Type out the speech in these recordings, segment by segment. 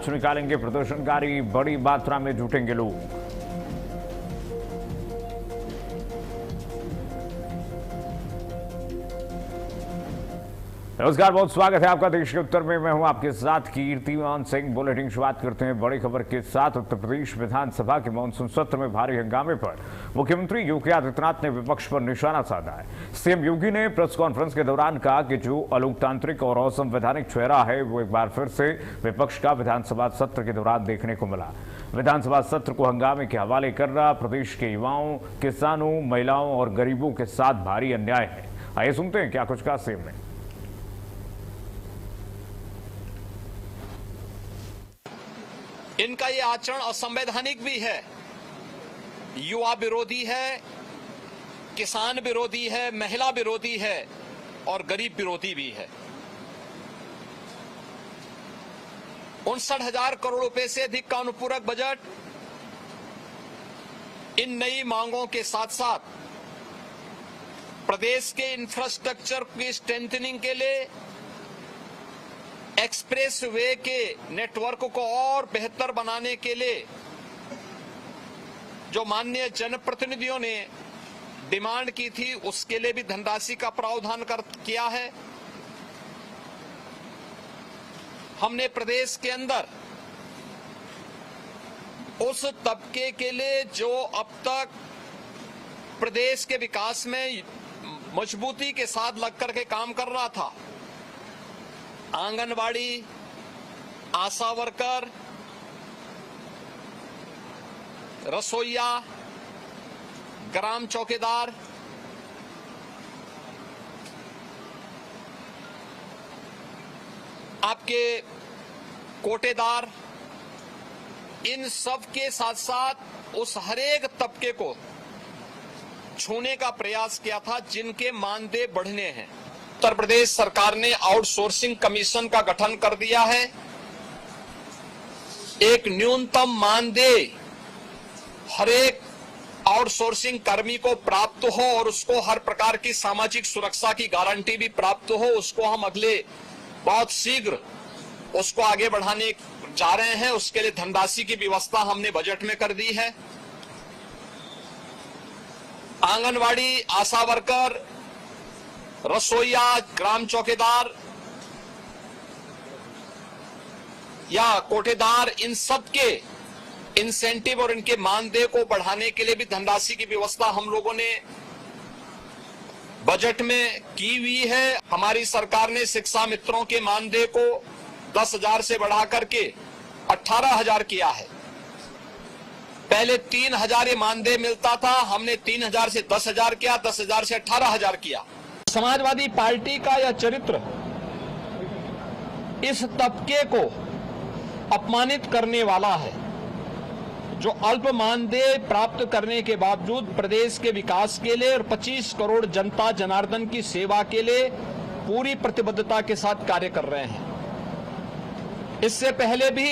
मार्च निकालेंगे प्रदर्शनकारी, बड़ी मात्रा में जुटेंगे लोग। नमस्कार, बहुत स्वागत है आपका देश के उत्तर में। मैं हूं आपके साथ कीर्तिमान सिंह। बुलेटिन शुरुआत करते हैं बड़ी खबर के साथ। उत्तर प्रदेश विधानसभा के मानसून सत्र में भारी हंगामे पर मुख्यमंत्री योगी आदित्यनाथ ने विपक्ष पर निशाना साधा है। सीएम योगी ने प्रेस कॉन्फ्रेंस के दौरान कहा कि जो अलोकतांत्रिक और असंवैधानिक चेहरा है वो एक बार फिर से विपक्ष का विधानसभा सत्र के दौरान देखने को मिला। विधानसभा सत्र को हंगामे के हवाले कर रहा प्रदेश के युवाओं, किसानों, महिलाओं और गरीबों के साथ भारी अन्याय है। आइए सुनते हैं क्या कुछ कहा सीएम ने। इनका ये आचरण असंवैधानिक भी है, युवा विरोधी है, किसान विरोधी है, महिला विरोधी है और गरीब विरोधी भी है। 59,000 करोड़ रुपए से अधिक का अनुपूरक बजट इन नई मांगों के साथ साथ प्रदेश के इंफ्रास्ट्रक्चर की स्ट्रेंथनिंग के लिए, एक्सप्रेस वे के नेटवर्क को और बेहतर बनाने के लिए जो माननीय जनप्रतिनिधियों ने डिमांड की थी उसके लिए भी धनराशि का प्रावधान किया है। हमने प्रदेश के अंदर उस तबके के लिए जो अब तक प्रदेश के विकास में मजबूती के साथ लग करके काम कर रहा था, आंगनवाड़ी, आशा वर्कर, रसोइया, ग्राम चौकीदार, आपके कोटेदार, इन सब के साथ साथ उस हरेक तबके को छूने का प्रयास किया था जिनके मानदेय बढ़ने हैं। उत्तर प्रदेश सरकार ने आउटसोर्सिंग कमीशन का गठन कर दिया है। एक न्यूनतम मानदेय हर एक आउटसोर्सिंग कर्मी को प्राप्त हो और उसको हर प्रकार की सामाजिक सुरक्षा की गारंटी भी प्राप्त हो, उसको हम अगले बहुत शीघ्र उसको आगे बढ़ाने जा रहे हैं। उसके लिए धनराशि की व्यवस्था हमने बजट में कर दी है। आंगनवाड़ी, आशा वर्कर, रसोइया, ग्राम चौकीदार या कोटेदार, इन सब के इंसेंटिव और इनके मानदेय को बढ़ाने के लिए भी धनराशि की व्यवस्था हम लोगों ने बजट में की हुई है। हमारी सरकार ने शिक्षा मित्रों के मानदेय को 10,000 से बढ़ा करके 18,000 किया है। पहले 3,000 ये मानदेय मिलता था, हमने 3,000 से 10,000 किया, 10,000 से 18,000 किया। समाजवादी पार्टी का यह चरित्र इस तबके को अपमानित करने वाला है जो अल्प मानदेय प्राप्त करने के बावजूद प्रदेश के विकास के लिए और 25 करोड़ जनता जनार्दन की सेवा के लिए पूरी प्रतिबद्धता के साथ कार्य कर रहे हैं। इससे पहले भी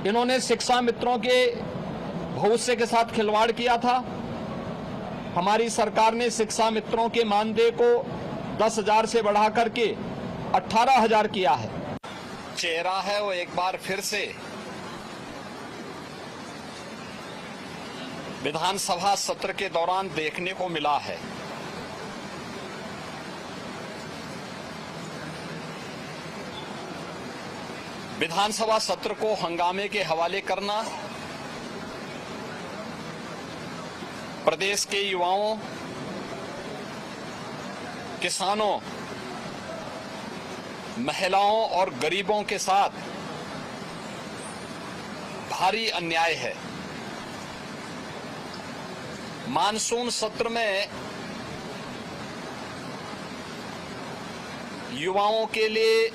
इन्होंने शिक्षा मित्रों के भविष्य के साथ खिलवाड़ किया था। हमारी सरकार ने शिक्षा मित्रों के मानदेय को 10,000 से बढ़ा करके 18,000 किया है। चेहरा है वो एक बार फिर से विधानसभा सत्र के दौरान देखने को मिला है। विधानसभा सत्र को हंगामे के हवाले करना, प्रदेश के युवाओं, किसानों, महिलाओं और गरीबों के साथ भारी अन्याय है। मानसून सत्र में युवाओं के लिए,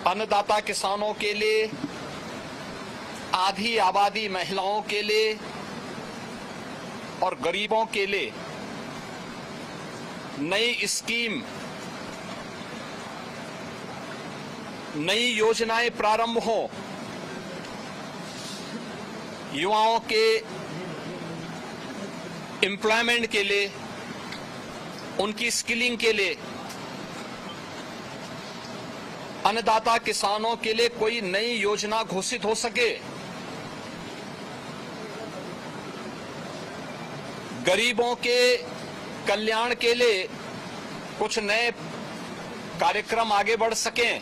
अन्नदाता किसानों के लिए, आधी आबादी महिलाओं के लिए और गरीबों के लिए नई स्कीम, नई योजनाएं प्रारंभ हो, युवाओं के एम्प्लॉयमेंट के लिए, उनकी स्किलिंग के लिए अन्नदाता किसानों के लिए कोई नई योजना घोषित हो सके, गरीबों के कल्याण के लिए कुछ नए कार्यक्रम आगे बढ़ सकें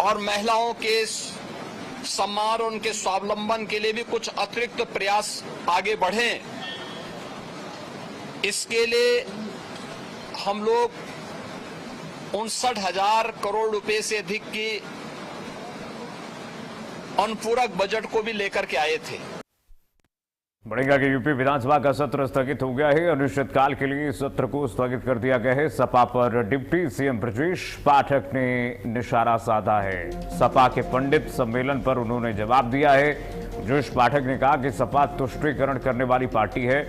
और महिलाओं के सम्मान और उनके स्वावलंबन के लिए भी कुछ अतिरिक्त प्रयास आगे बढ़ें। इसके लिए हम लोग 59,000 करोड़ रुपए से अधिक की अनुपूरक बजट को भी लेकर के आए थे। बढ़ेगा कि यूपी विधानसभा का सत्र स्थगित हो गया है। अनिश्चितकाल के लिए सत्र को स्थगित कर दिया गया है। सपा पर डिप्टी सीएम ब्रजेश पाठक ने निशाना साधा है। सपा के पंडित सम्मेलन पर उन्होंने जवाब दिया है। ब्रजेश पाठक ने कहा कि सपा तुष्टीकरण करने वाली पार्टी है।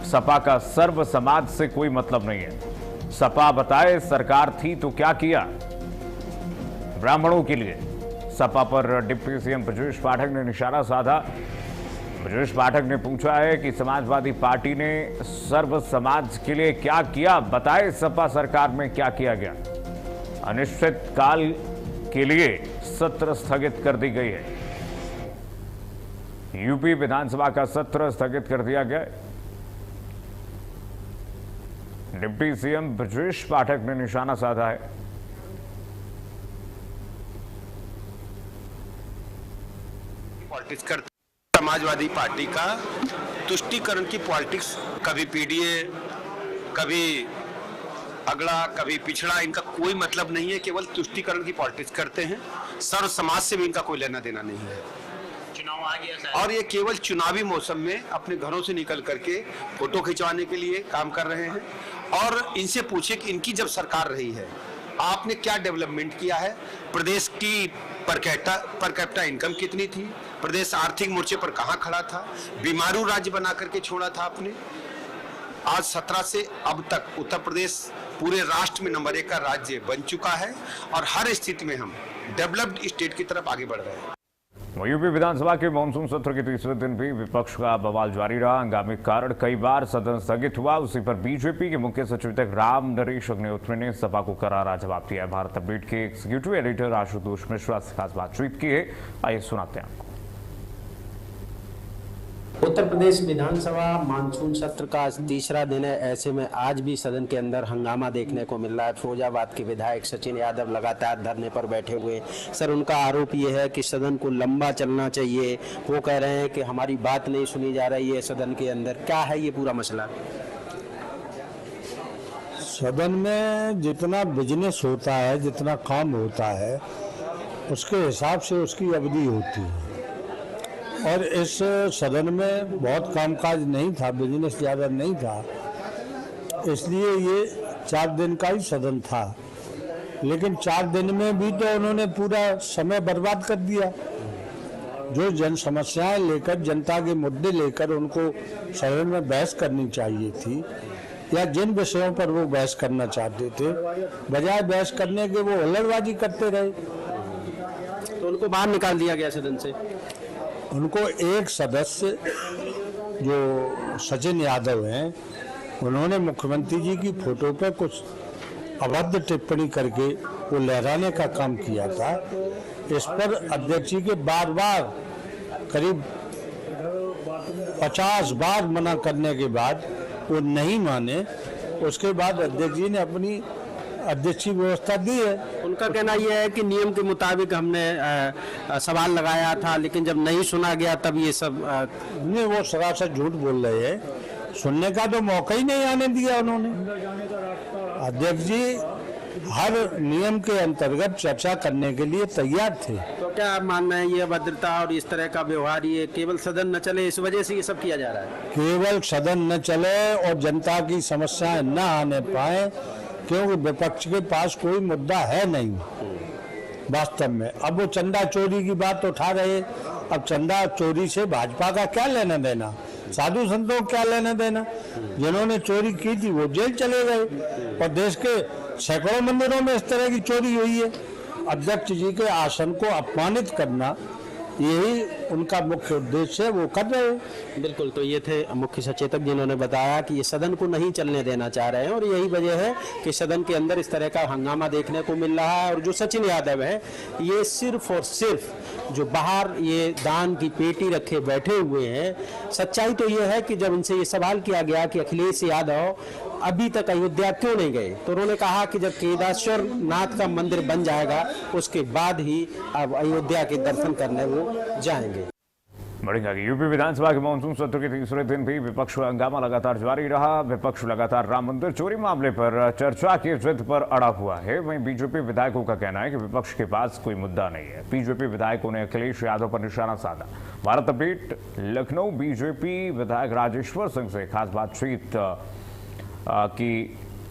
सपा का सर्व समाज से कोई मतलब नहीं है। सपा बताए सरकार थी तो क्या किया ब्राह्मणों के लिए। सपा पर डिप्टी सीएम ब्रजेश पाठक ने निशाना साधा। ब्रजेश पाठक ने पूछा है कि समाजवादी पार्टी ने सर्व समाज के लिए क्या किया, बताए सपा सरकार में क्या किया गया। अनिश्चितकाल के लिए सत्र स्थगित कर दी गई है। यूपी विधानसभा का सत्र स्थगित कर दिया गया। डिप्टी सीएम ब्रजेश पाठक ने निशाना साधा है। पॉलिटिक्स करते समाजवादी पार्टी का तुष्टीकरण की पॉलिटिक्स, कभी पीडीए, कभी अगड़ा, कभी पिछड़ा, इनका कोई मतलब नहीं है। केवल तुष्टीकरण की पॉलिटिक्स करते हैं। सर्व समाज से भी इनका कोई लेना देना नहीं है। चुनाव आ गया और ये केवल चुनावी मौसम में अपने घरों से निकल करके फोटो खिंचवाने के लिए काम कर रहे हैं। और इनसे पूछे कि इनकी जब सरकार रही है आपने क्या डेवलपमेंट किया है, प्रदेश की पर कैपिटा इनकम कितनी थी, प्रदेश आर्थिक मोर्चे पर कहां खड़ा था, बीमारू राज्य बना करके छोड़ा था आपने। आज 17 से अब तक उत्तर प्रदेश पूरे राष्ट्र में नंबर 1 का राज्य बन चुका है और हर स्थिति में हम डेवलप्ड स्टेट की तरफ आगे बढ़ रहे हैं। यूपी विधानसभा के मानसून सत्र के तीसरे दिन भी विपक्ष का बवाल जारी रहा। हंगामे के कारण कई बार सदन स्थगित हुआ। उसी पर बीजेपी के मुख्य सचेतक राम नरेश अग्निहोत्री ने सपा को करारा जवाब दिया। भारत अपडेट के एग्जीक्यूटिव एडिटर आशुतोष मिश्रा से खास बातचीत की है, आइए सुनाते हैं आपको। उत्तर प्रदेश विधानसभा मानसून सत्र का तीसरा दिन है। ऐसे में आज भी सदन के अंदर हंगामा देखने को मिल रहा है। फिरोजाबाद के विधायक सचिन यादव लगातार धरने पर बैठे हुए। सर, उनका आरोप ये है कि सदन को लंबा चलना चाहिए। वो कह रहे हैं कि हमारी बात नहीं सुनी जा रही है सदन के अंदर। क्या है ये पूरा मसला? सदन में जितना बिजनेस होता है, जितना काम होता है, उसके हिसाब से उसकी अवधि होती है। और इस सदन में बहुत कामकाज नहीं था, बिजनेस ज़्यादा नहीं था, इसलिए ये 4 दिन का ही सदन था। लेकिन 4 दिन में भी तो उन्होंने पूरा समय बर्बाद कर दिया। जो जन समस्याएं लेकर, जनता के मुद्दे लेकर उनको सदन में बहस करनी चाहिए थी, या जिन विषयों पर वो बहस करना चाहते थे, बजाय बहस करने के वो हुल्लड़बाजी करते रहे। तो उनको बाहर निकाल दिया गया सदन से। उनको एक सदस्य जो सचिन यादव हैं, उन्होंने मुख्यमंत्री जी की फोटो पर कुछ अभद्र टिप्पणी करके वो लहराने का काम किया था। इस पर अध्यक्ष जी के बार बार करीब 50 बार मना करने के बाद वो नहीं माने। उसके बाद अध्यक्ष जी ने अपनी अध्यक्षीय व्यवस्था दी है। उनका कहना यह है कि नियम के मुताबिक हमने सवाल लगाया था, लेकिन जब नहीं सुना गया तब ये सब नहीं, वो सरासर झूठ बोल रहे हैं। सुनने का तो मौका ही नहीं आने दिया उन्होंने। अध्यक्ष जी हर नियम के अंतर्गत चर्चा करने के लिए तैयार थे। तो क्या आप मानना है ये अभद्रता और इस तरह का व्यवहार, ये केवल सदन न चले इस वजह से ये सब किया जा रहा है? केवल सदन न चले और जनता की समस्याएं न आने पाए, क्योंकि विपक्ष के पास कोई मुद्दा है नहीं वास्तव में। अब वो चंदा चोरी की बात उठा रहे। अब चंदा चोरी से भाजपा का क्या लेना देना, साधु संतों को क्या लेना देना? जिन्होंने चोरी की थी वो जेल चले गए और देश के सैकड़ों मंदिरों में इस तरह की चोरी हुई है। अध्यक्ष जी के आसन को अपमानित करना, यही उनका मुख्य उद्देश्य है वो कर रहे हैं। बिल्कुल, तो ये थे मुख्य सचेतक जिन्होंने बताया कि ये सदन को नहीं चलने देना चाह रहे हैं और यही वजह है कि सदन के अंदर इस तरह का हंगामा देखने को मिल रहा है। और जो सचिन यादव है ये सिर्फ और सिर्फ जो बाहर ये दान की पेटी रखे बैठे हुए हैं, सच्चाई तो ये है कि जब उनसे ये सवाल किया गया कि अखिलेश यादव अभी तक अयोध्या क्यों नहीं गए, तो उन्होंने कहा कि जब केदारेश्वर नाथ का मंदिर बन जाएगा उसके बाद ही अब अयोध्या के दर्शन करने वो जाएंगे। बढ़ेंगे आगे। यूपी विधानसभा के मानसून सत्र के तीसरे दिन भी विपक्ष का हंगामा लगातार जारी रहा। विपक्ष लगातार राम मंदिर चोरी मामले पर चर्चा की जिद पर अड़ा हुआ है। वहीं बीजेपी विधायकों का कहना है कि विपक्ष के पास कोई मुद्दा नहीं है। बीजेपी विधायकों ने अखिलेश यादव पर निशाना साधा। भारत अपडेट लखनऊ बीजेपी विधायक राजेश्वर सिंह से खास बातचीत की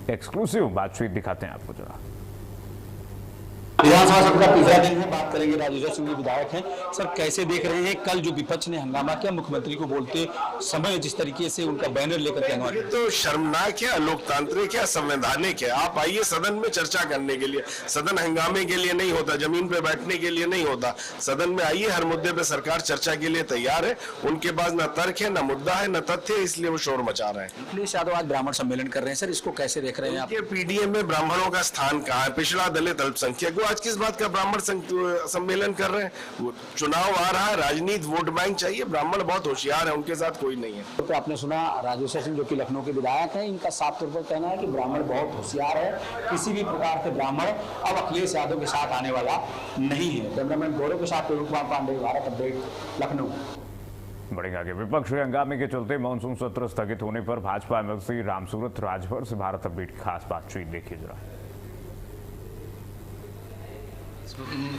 एक्सक्लूसिव बातचीत दिखाते हैं आपको जरा। विधानसभा सत्र का तीसरा दिन है, बात करेंगे। राजेश्वर सिंह जी विधायक हैं। सर, कैसे देख रहे हैं कल जो विपक्ष ने हंगामा किया, मुख्यमंत्री को बोलते समय जिस तरीके से उनका बैनर लेकर के हंगामा ये तो शर्मनाक है, अलोकतांत्रिक है, असंवैधानिक है। आप आइए सदन में चर्चा करने के लिए, सदन हंगामे के लिए नहीं होता, जमीन पे बैठने के लिए नहीं होता। सदन में आइए, हर मुद्दे पे सरकार चर्चा के लिए तैयार है। उनके पास न तर्क है, न मुद्दा है, न तथ्य है, इसलिए वो शोर मचा रहे हैं। अखिलेश यादव आज ब्राह्मण सम्मेलन कर रहे हैं, सर इसको कैसे देख रहे हैं आप? पीडीएम में ब्राह्मणों का स्थान कहाँ है? पिछड़ा दलित अल्पसंख्यक, वो आज किस बात का ब्राह्मण सम्मेलन कर रहे हैं? चुनाव आ रहा है, राजनीति वोट बैंक चाहिए। ब्राह्मण बहुत होशियार है, उनके साथ कोई नहीं है। तो आपने सुना राजेश्वर सिंह जो कि लखनऊ के विधायक हैं, इनका साफ तौर पर कहना है कि ब्राह्मण बहुत होशियार है, किसी भी प्रकार से ब्राह्मण अब अखिलेश यादव के साथ आने वाला नहीं है। कैमरामैन गौरव के साथ प्रवीण कुमार पांडे, भारत अपडेट, लखनऊ। बढ़ेंगे आगे। विपक्ष के हंगामे के चलते मानसून सत्र स्थगित होने पर भाजपा एमएलसी रामसूरत राजभर से भारत अपडेट की खास बातचीत देखिए जरा।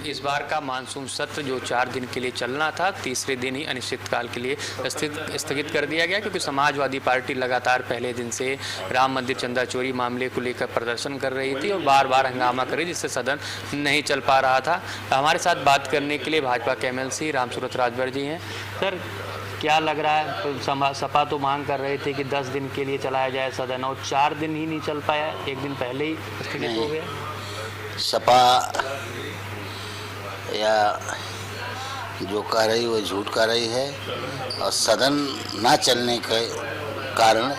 इस बार का मानसून सत्र जो 4 दिन के लिए चलना था, तीसरे दिन ही अनिश्चितकाल के लिए स्थगित कर दिया गया, क्योंकि समाजवादी पार्टी लगातार पहले दिन से राम मंदिर चंदा चोरी मामले को लेकर प्रदर्शन कर रही थी और बार बार हंगामा कर रही, जिससे सदन नहीं चल पा रहा था। हमारे साथ बात करने के लिए भाजपा के एमएलसी रामसूरत राजभर जी हैं। सर, क्या लग रहा है? सपा तो मांग कर रहे थे कि 10 दिन के लिए चलाया जाए सदन, और 4 दिन ही नहीं चल पाया, एक दिन पहले ही स्थगित हो गया। सपा या जो कह रही वो झूठ कह रही है, और सदन ना चलने के कारण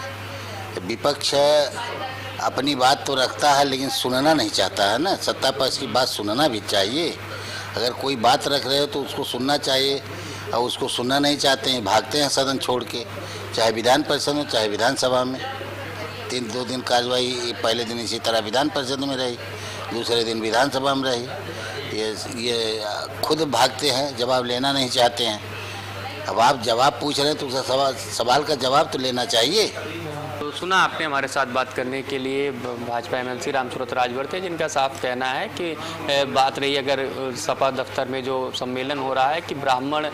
विपक्ष अपनी बात तो रखता है लेकिन सुनना नहीं चाहता है ना। सत्ता पक्ष की बात सुनना भी चाहिए। अगर कोई बात रख रहे हो तो उसको सुनना चाहिए, और उसको सुनना नहीं चाहते हैं, भागते हैं सदन छोड़ के, चाहे विधान परिषद में चाहे विधानसभा में। 2 दिन कार्यवाही पहले दिन इसी तरह विधान परिषद में रही, दूसरे दिन विधानसभा में रही। ये खुद भागते हैं, जवाब लेना नहीं चाहते हैं। अब आप जवाब पूछ रहे हैं तो सवाल का जवाब तो लेना चाहिए। तो सुना आपने, हमारे साथ बात करने के लिए भाजपा एमएलसी रामसूरत राजभर थे, जिनका साफ कहना है कि बात रही अगर सपा दफ्तर में जो सम्मेलन हो रहा है कि ब्राह्मण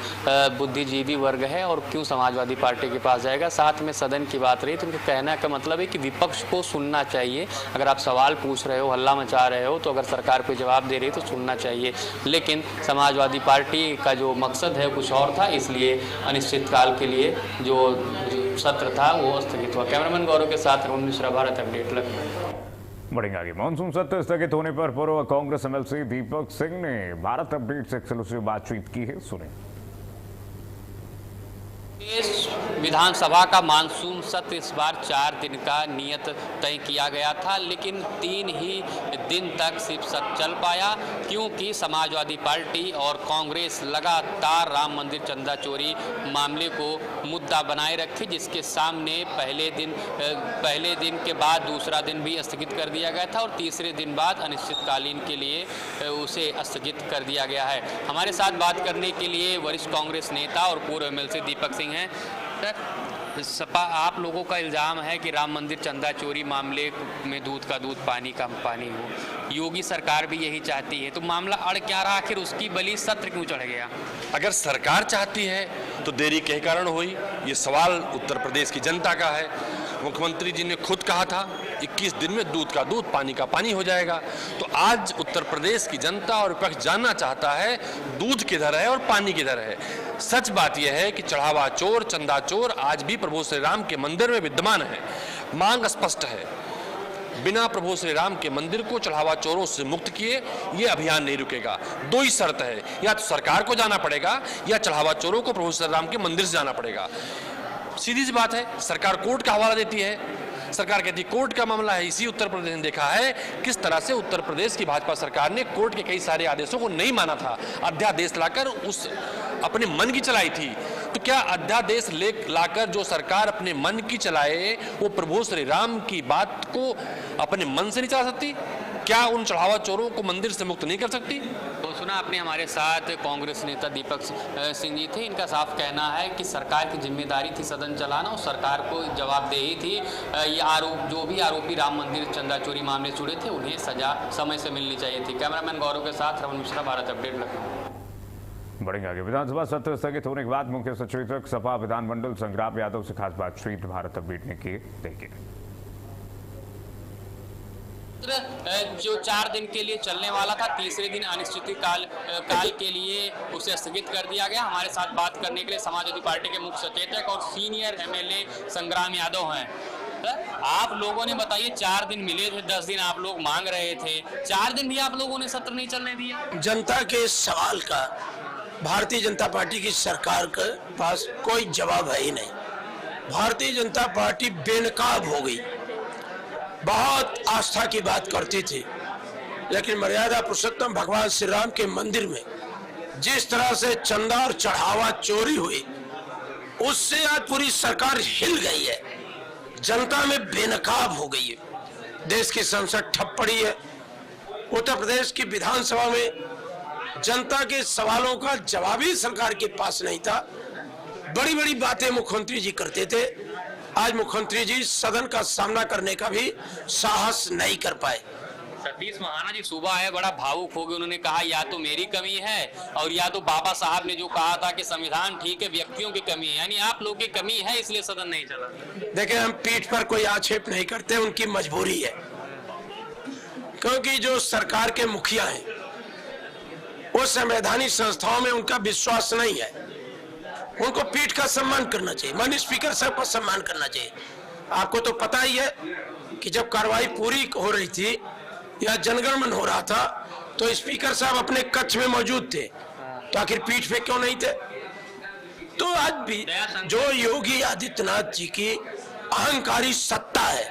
बुद्धिजीवी वर्ग है और क्यों समाजवादी पार्टी के पास जाएगा, साथ में सदन की बात रही, तो उनके कहना का मतलब है कि विपक्ष को सुनना चाहिए। अगर आप सवाल पूछ रहे हो, हल्ला मचा रहे हो, तो अगर सरकार कोई जवाब दे रही है तो सुनना चाहिए। लेकिन समाजवादी पार्टी का जो मकसद है कुछ और था, इसलिए अनिश्चितकाल के लिए जो सत्र था वो स्थगित हुआ। कैमरामैन गौरव के साथ रोहन मिश्रा, भारत अपडेट, लखनऊ। बढ़ेंगे आगे। मानसून सत्र स्थगित होने पर पूर्व कांग्रेस एमएलसी दीपक सिंह ने भारत अपडेट से एक्सक्लूसिव बातचीत की है, सुने। विधानसभा का मानसून सत्र इस बार 4 दिन का नियत तय किया गया था, लेकिन 3 ही दिन तक सिर्फ सत्र चल पाया, क्योंकि समाजवादी पार्टी और कांग्रेस लगातार राम मंदिर चंदा चोरी मामले को मुद्दा बनाए रखे, जिसके सामने पहले दिन के बाद दूसरा दिन भी स्थगित कर दिया गया था और तीसरे दिन बाद अनिश्चितकालीन के लिए उसे स्थगित कर दिया गया है। हमारे साथ बात करने के लिए वरिष्ठ कांग्रेस नेता और पूर्व एमएलसी दीपक सिंह हैं। सर, सपा आप लोगों का इल्ज़ाम है कि राम मंदिर चंदा चोरी मामले में दूध का दूध पानी का पानी हो, योगी सरकार भी यही चाहती है, तो मामला अड़ क्या रहा? आखिर उसकी बलि सत्र क्यों चढ़ गया? अगर सरकार चाहती है तो देरी के कारण हुई, ये सवाल उत्तर प्रदेश की जनता का है। मुख्यमंत्री जी ने खुद कहा था 21 दिन में दूध का दूध पानी का पानी हो जाएगा। तो आज उत्तर प्रदेश की जनता और विपक्ष जानना चाहता है दूध किधर है और पानी किधर है। सच बात यह है कि चढ़ावा चोर चंदा चोर आज भी प्रभु श्री राम के मंदिर में विद्यमान है। मांग स्पष्ट है, बिना प्रभु श्री राम के मंदिर को चढ़ावा चोरों से मुक्त किए ये अभियान नहीं रुकेगा। दो ही शर्त है, या तो सरकार को जाना पड़ेगा या चढ़ावा चोरों को प्रभु श्री राम के मंदिर से जाना पड़ेगा। सीधी सी बात है, सरकार कोर्ट का हवाला देती है, सरकार कहती कोर्ट का मामला है। इसी उत्तर प्रदेश ने देखा है किस तरह से उत्तर प्रदेश की भाजपा सरकार ने कोर्ट के कई सारे आदेशों को नहीं माना था, अध्यादेश लाकर उस अपने मन की चलाई थी। तो क्या अध्यादेश लाकर जो सरकार अपने मन की चलाए वो प्रभु श्री राम की बात को अपने मन से नहीं चला सकती? क्या उन चढ़ावा चोरों को मंदिर से मुक्त नहीं कर सकती? तो सुना आपने, हमारे साथ कांग्रेस नेता दीपक सिंह जी थे। इनका साफ कहना है कि सरकार की जिम्मेदारी थी सदन चलाना और सरकार को जवाबदेही थी। ये जो भी आरोपी राम मंदिर चंदा चोरी मामले जुड़े थे उन्हें सजा समय से मिलनी चाहिए थी। कैमरामैन गौरव के साथ रमन मिश्रा, भारत अपडेट लखनऊ। बढ़ेंगे आगे। विधानसभा सत्र स्थगित होने के बाद मुख्य सचेतक सपा विधानमंडल संग्राम यादव से खास बातचीत भारत अपडेट ने की। देखिए, जो 4 दिन के लिए चलने वाला था, तीसरे दिन अनिश्चितकाल के लिए उसे स्थगित कर दिया गया। हमारे साथ बात करने के लिए समाजवादी पार्टी के मुख्य सचेतक और सीनियर एमएलए संग्राम यादव हैं। आप लोगों ने बताइए, 4 दिन मिले थे, 10 दिन आप लोग मांग रहे थे, 4 दिन भी आप लोगों ने सत्र नहीं चलने दिया। जनता के सवाल का भारतीय जनता पार्टी की सरकार के पास कोई जवाब है ही नहीं। भारतीय जनता पार्टी बेनकाब हो गई। बहुत आस्था की बात करती थी, लेकिन मर्यादा पुरुषोत्तम भगवान श्री राम के मंदिर में जिस तरह से चंदा और चढ़ावा चोरी हुई, उससे आज पूरी सरकार हिल गई है। जनता में बेनकाब हो गई है। देश की संसद ठप पड़ी है। उत्तर प्रदेश की विधानसभा में जनता के सवालों का जवाब ही सरकार के पास नहीं था। बड़ी बड़ी बातें मुख्यमंत्री जी करते थे, आज मुख्यमंत्री जी सदन का सामना करने का भी साहस नहीं कर पाए। सतीश महाना जी सुबह आए, बड़ा भावुक हो गए। उन्होंने कहा या तो मेरी कमी है और या तो बाबा साहब ने जो कहा था कि संविधान ठीक है, व्यक्तियों की कमी है, यानी आप लोग की कमी है, इसलिए सदन नहीं चला। देखिए, हम पीठ पर कोई आक्षेप नहीं करते, उनकी मजबूरी है। क्योंकि जो सरकार के मुखिया हैं वो संवैधानिक संस्थाओं में उनका विश्वास नहीं है। उनको पीठ का सम्मान करना चाहिए, माननीय स्पीकर साहब का सम्मान करना चाहिए। आपको तो पता ही है कि जब कार्रवाई पूरी हो रही थी या जनगणमन हो रहा था तो स्पीकर साहब अपने कक्ष में मौजूद थे, तो आखिर पीठ पे क्यों नहीं थे? तो आज भी जो योगी आदित्यनाथ जी की अहंकारी सत्ता है,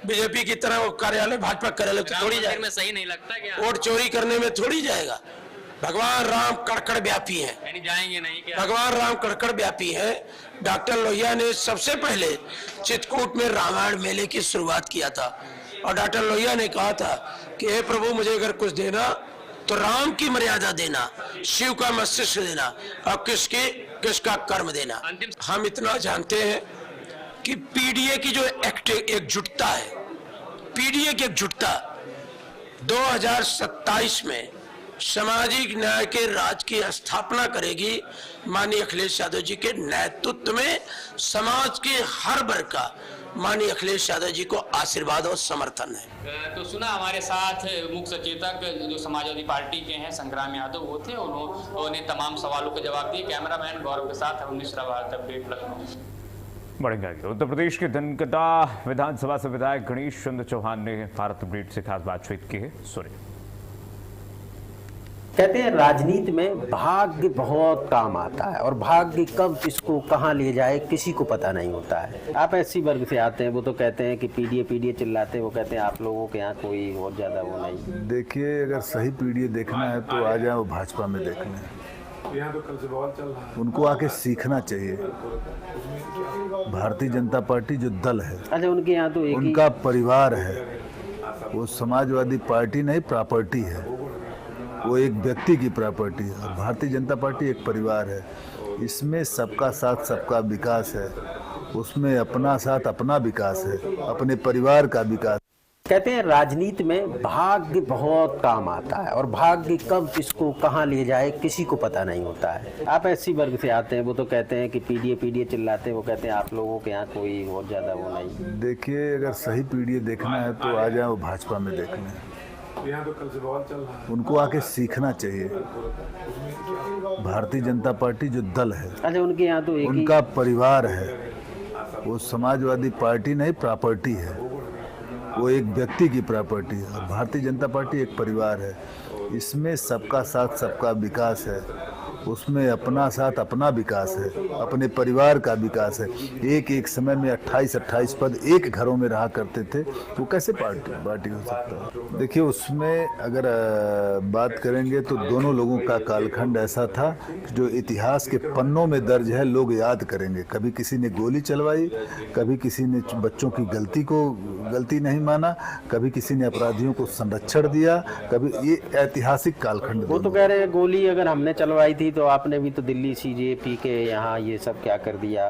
बीजेपी की तरह वो कार्यालय, भाजपा कार्यालय तो थोड़ी जाएगा, सही नहीं लगता क्या? वोट चोरी करने में थोड़ी जाएगा। भगवान राम कड़कड़ व्यापी हैं, जाएंगे नहीं क्या? भगवान राम कड़कड़ व्यापी हैं। डॉक्टर लोहिया ने सबसे पहले चित्रकूट में रामायण मेले की शुरुआत किया था और डॉक्टर लोहिया ने कहा था कि हे प्रभु, मुझे अगर कुछ देना तो राम की मर्यादा देना, शिव का मस्तिष्क देना और किसका कर्म देना। हम इतना जानते हैं कि पीडीए की जो एकजुटता है, पीडीए की एकजुटता 2027 में सामाजिक न्याय के राज की स्थापना करेगी। माननीय अखिलेश यादव जी के नेतृत्व में समाज के हर वर्ग का माननीय अखिलेश यादव जी को आशीर्वाद और समर्थन है। तो सुना, हमारे साथ मुख्य सचेतक जो समाजवादी पार्टी के हैं संग्राम यादव वो थे, उन्होंने तमाम सवालों के जवाब दिए। कैमरामैन गौरव के साथ रमन मिश्रा, भारत अपडेट लखनऊ। बढ़ेंगे आगे। उत्तर प्रदेश के धनकटा विधानसभा से विधायक गणेश चंद्र चौहान ने भारत अपडेट से खास बातचीत की है। सुनिए। कहते हैं राजनीति में भाग्य बहुत काम आता है और भाग्य कब किसको कहाँ ले जाए किसी को पता नहीं होता है। आप एससी वर्ग से आते हैं, वो तो कहते हैं कि पीडीए चिल्लाते हैं, वो कहते हैं आप लोगों के यहाँ कोई बहुत ज्यादा वो नहीं। देखिए, अगर सही पीडीए देखना है तो आ जाए वो भाजपा में देखने, उनको आके सीखना चाहिए। भारतीय जनता पार्टी जो दल है, अच्छा, उनके यहाँ तो उनका परिवार है, वो समाजवादी पार्टी नहीं प्रॉपर्टी है, वो एक व्यक्ति की प्रॉपर्टी है। और भारतीय जनता पार्टी एक परिवार है, इसमें सबका साथ सबका विकास है, उसमें अपना साथ अपना विकास है, अपने परिवार का विकास। कहते हैं राजनीति में भाग्य बहुत काम आता है और भाग्य कब किसको कहाँ ले जाए किसी को पता नहीं होता है। आप एससी वर्ग से आते हैं, वो तो कहते हैं कि पीडीए चिल्लाते हैं, वो कहते हैं आप लोगों के यहाँ कोई बहुत ज्यादा वो नहीं। देखिए, अगर सही पीडीए देखना है तो आ जाए वो भाजपा में देखने, उनको आके सीखना चाहिए। भारतीय जनता पार्टी जो दल है, अच्छा, उनके यहाँ तो उनका परिवार है, वो समाजवादी पार्टी नहीं प्रॉपर्टी है, वो एक व्यक्ति की प्रॉपर्टी है और भारतीय जनता पार्टी एक परिवार है। इसमें सबका साथ सबका विकास है, उसमें अपना साथ अपना विकास है, अपने परिवार का विकास है। एक समय में 28 पद एक घरों में रहा करते थे, वो कैसे पार्टी हो सकता है? देखिए, उसमें अगर बात करेंगे तो दोनों लोगों का कालखंड ऐसा था जो इतिहास के पन्नों में दर्ज है, लोग याद करेंगे। कभी किसी ने गोली चलवाई, कभी किसी ने बच्चों की गलती नहीं माना, कभी किसी ने अपराधियों को संरक्षण दिया, कभी ये ऐतिहासिक कालखंड। वो तो कह रहे हैं गोली अगर हमने चलवाई थी तो आपने भी तो दिल्ली CJP के यहाँ ये सब क्या कर दिया।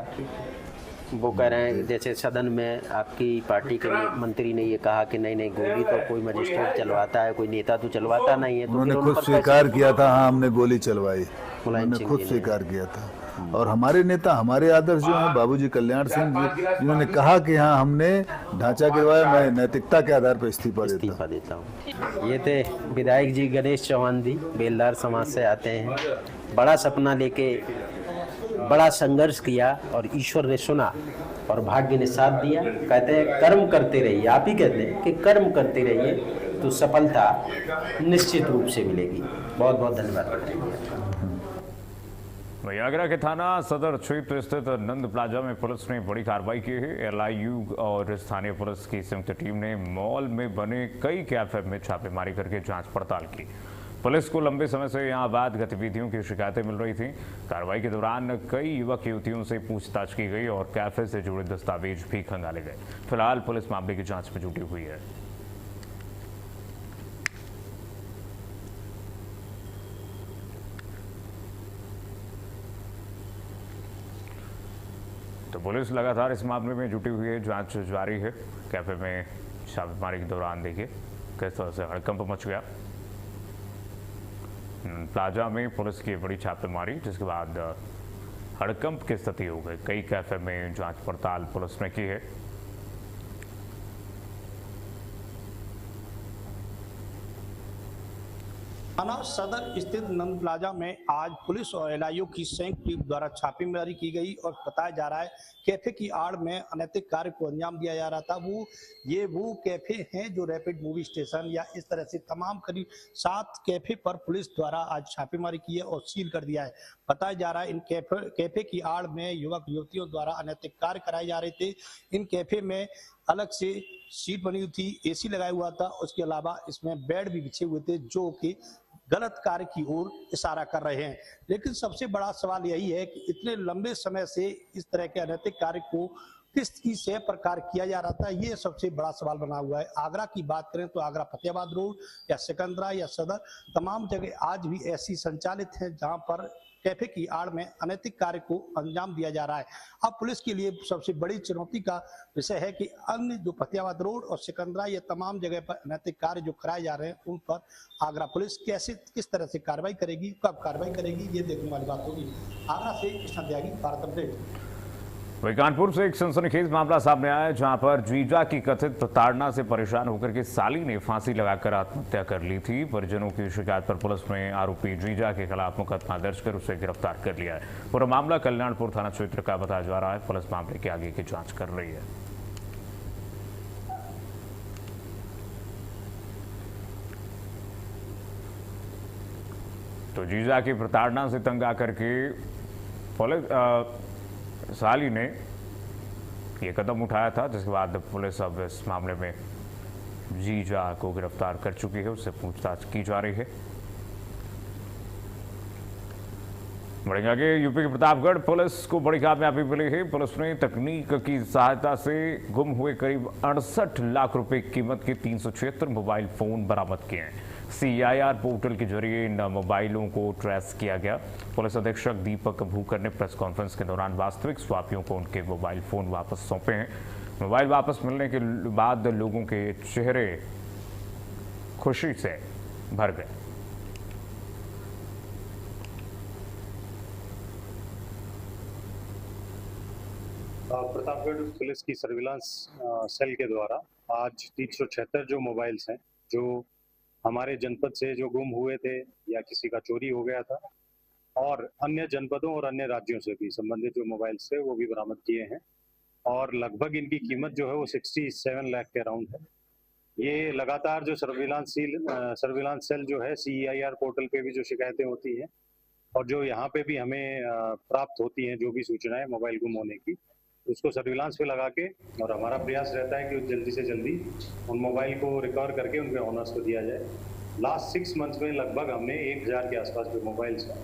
वो कह रहे हैं जैसे सदन में आपकी पार्टी के मंत्री ने ये कहा कि नहीं गोली तो कोई मजिस्ट्रेट चलवाता है, कोई नेता तो चलवाता नहीं है। तो उन्होंने खुद स्वीकार किया था, हाँ हमने गोली चलवाई, उन्होंने खुद स्वीकार किया था। और हमारे नेता, हमारे आदर्श जो हैं बाबूजी कल्याण सिंह जी, जिन्होंने कहा कि हाँ हमने ढांचा गिरवाया, मैं नैतिकता के आधार पर इस्तीफा देता हूँ। ये थे विधायक जी गणेश चौहान जी, बेलदार समाज से आते हैं। बड़ा सपना लेके बड़ा संघर्ष किया और ईश्वर ने सुना और भाग्य ने साथ दिया। कहते हैं कर्म करते रहिए, आप ही कहते हैं कि कर्म करते रहिए तो सफलता निश्चित रूप से मिलेगी। बहुत बहुत धन्यवाद। वहीं आगरा के थाना सदर क्षेत्र स्थित नंद प्लाजा में पुलिस ने बड़ी कार्रवाई की है। LIU और स्थानीय पुलिस की संयुक्त टीम ने मॉल में बने कई कैफे में छापेमारी करके जांच पड़ताल की। पुलिस को लंबे समय से यहां अवैध गतिविधियों की शिकायतें मिल रही थी। कार्रवाई के दौरान कई युवक युवतियों से पूछताछ की गई और कैफे से जुड़े दस्तावेज भी खंगाले गए। फिलहाल पुलिस मामले की जाँच में जुटी हुई है। तो पुलिस लगातार इस मामले में जुटी हुई है, जांच जारी है। कैफे में छापेमारी के दौरान देखिए किस तरह से हड़कंप मच गया। प्लाजा में पुलिस की बड़ी छापेमारी, जिसके बाद हड़कंप की स्थिति हो गई। कई कैफे में जांच पड़ताल पुलिस ने की है। थाना सदर स्थित नंद प्लाजा में आज पुलिस और LIU की संयुक्त टीम द्वारा छापेमारी की गई और बताया जा रहा है कैफे की आड़ में अनैतिक कार्य को अंजाम दिया जा रहा था। वो कैफे हैं जो रैपिड मूवी स्टेशन या इस तरह से तमाम करीब 7 कैफे पर पुलिस द्वारा आज छापेमारी की है और सील कर दिया है। बताया जा रहा है इन कैफे की आड़ में युवक युवतियों द्वारा अनैतिक कार्य कराए जा रहे थे। इन कैफे में अलग से सीट बनी हुई थी, AC लगाया हुआ था, उसके अलावा इसमें बेड भी बिछे हुए थे जो कि गलत कार्य की ओर इशारा कर रहे हैं। लेकिन सबसे बड़ा सवाल यही है कि इतने लंबे समय से इस तरह के अनैतिक कार्य को किस से प्रकार किया जा रहा था, ये सबसे बड़ा सवाल बना हुआ है। आगरा की बात करें तो आगरा फतेहाबाद रोड या सिकंदरा या सदर, तमाम जगह आज भी ऐसी संचालित हैं जहां पर कैफे की आड़ में अनैतिक कार्य को अंजाम दिया जा रहा है। अब पुलिस के लिए सबसे बड़ी चुनौती का विषय है कि अन्य जो फतेहाबाद रोड और सिकंदरा या तमाम जगह पर अनैतिक कार्य जो कराए जा रहे हैं उन पर आगरा पुलिस किस तरह से कार्रवाई करेगी, कब कार्रवाई करेगी, ये देखने वाली बात होगी। आगरा से कृष्ण त्यागी, भारत अपडेट। वहीं कानपुर से एक सनसनीखेज मामला सामने आया, जहां पर जीजा की कथित प्रताड़ना से परेशान होकर के साली ने फांसी लगाकर आत्महत्या कर ली थी। परिजनों की शिकायत पर पुलिस ने आरोपी जीजा के खिलाफ मुकदमा दर्ज कर उसे गिरफ्तार कर लिया है। पूरा मामला कल्याणपुर थाना क्षेत्र का बताया जा रहा है। पुलिस मामले के आगे की जांच कर रही है। तो जीजा की प्रताड़ना से तंग आकर के पुलिस साली ने ये कदम उठाया था, जिसके बाद पुलिस अब इस मामले में जीजा को गिरफ्तार कर चुकी है, उससे पूछताछ की जा रही है। बढ़ेंगे आगे। यूपी के प्रतापगढ़ पुलिस को बड़ी कामयाबी मिली है। पुलिस ने तकनीक की सहायता से गुम हुए करीब 68 लाख रुपए कीमत के 376 मोबाइल फोन बरामद किए हैं। CIR पोर्टल के जरिए इन मोबाइलों को ट्रेस किया गया। पुलिस अधीक्षक दीपक भूकर ने प्रेस कॉन्फ्रेंस के दौरान वास्तविक स्वापियों को उनके मोबाइल फोन वापस सौंपे हैं। मोबाइल वापस मिलने के बाद लोगों के चेहरे खुशी से भर गए। प्रतापगढ़ पुलिस की सर्विलांस सेल के द्वारा आज 376 जो मोबाइल्स हैं जो हमारे जनपद से जो गुम हुए थे या किसी का चोरी हो गया था और अन्य जनपदों और अन्य राज्यों से भी संबंधित जो मोबाइल्स थे वो भी बरामद किए हैं और लगभग इनकी कीमत जो है वो 67 लाख के अराउंड है। ये लगातार जो सर्विलांस सेल जो है CEIR पोर्टल पे भी जो शिकायतें होती हैं और जो यहाँ पे भी हमें प्राप्त होती हैं जो भी सूचनाएं मोबाइल गुम होने की, उसको सर्विलांस पे लगा के, और हमारा प्रयास रहता है कि जल्दी से जल्दी उन मोबाइल को रिकवर करके उनके ऑनर्स को दिया जाए। लास्ट 6 मंथ्स में लगभग हमने 1000 के आसपास जो मोबाइल्स हैं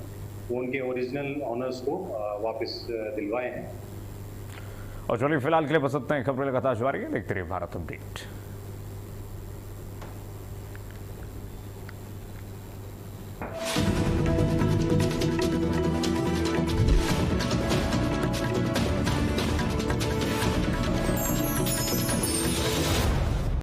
वो उनके ओरिजिनल ऑनर्स को वापस दिलवाए हैं। और चलिए फिलहाल के लिए बस इतना ही। खबरें लगातार जारी है, देखते रहिए भारत अपडेट।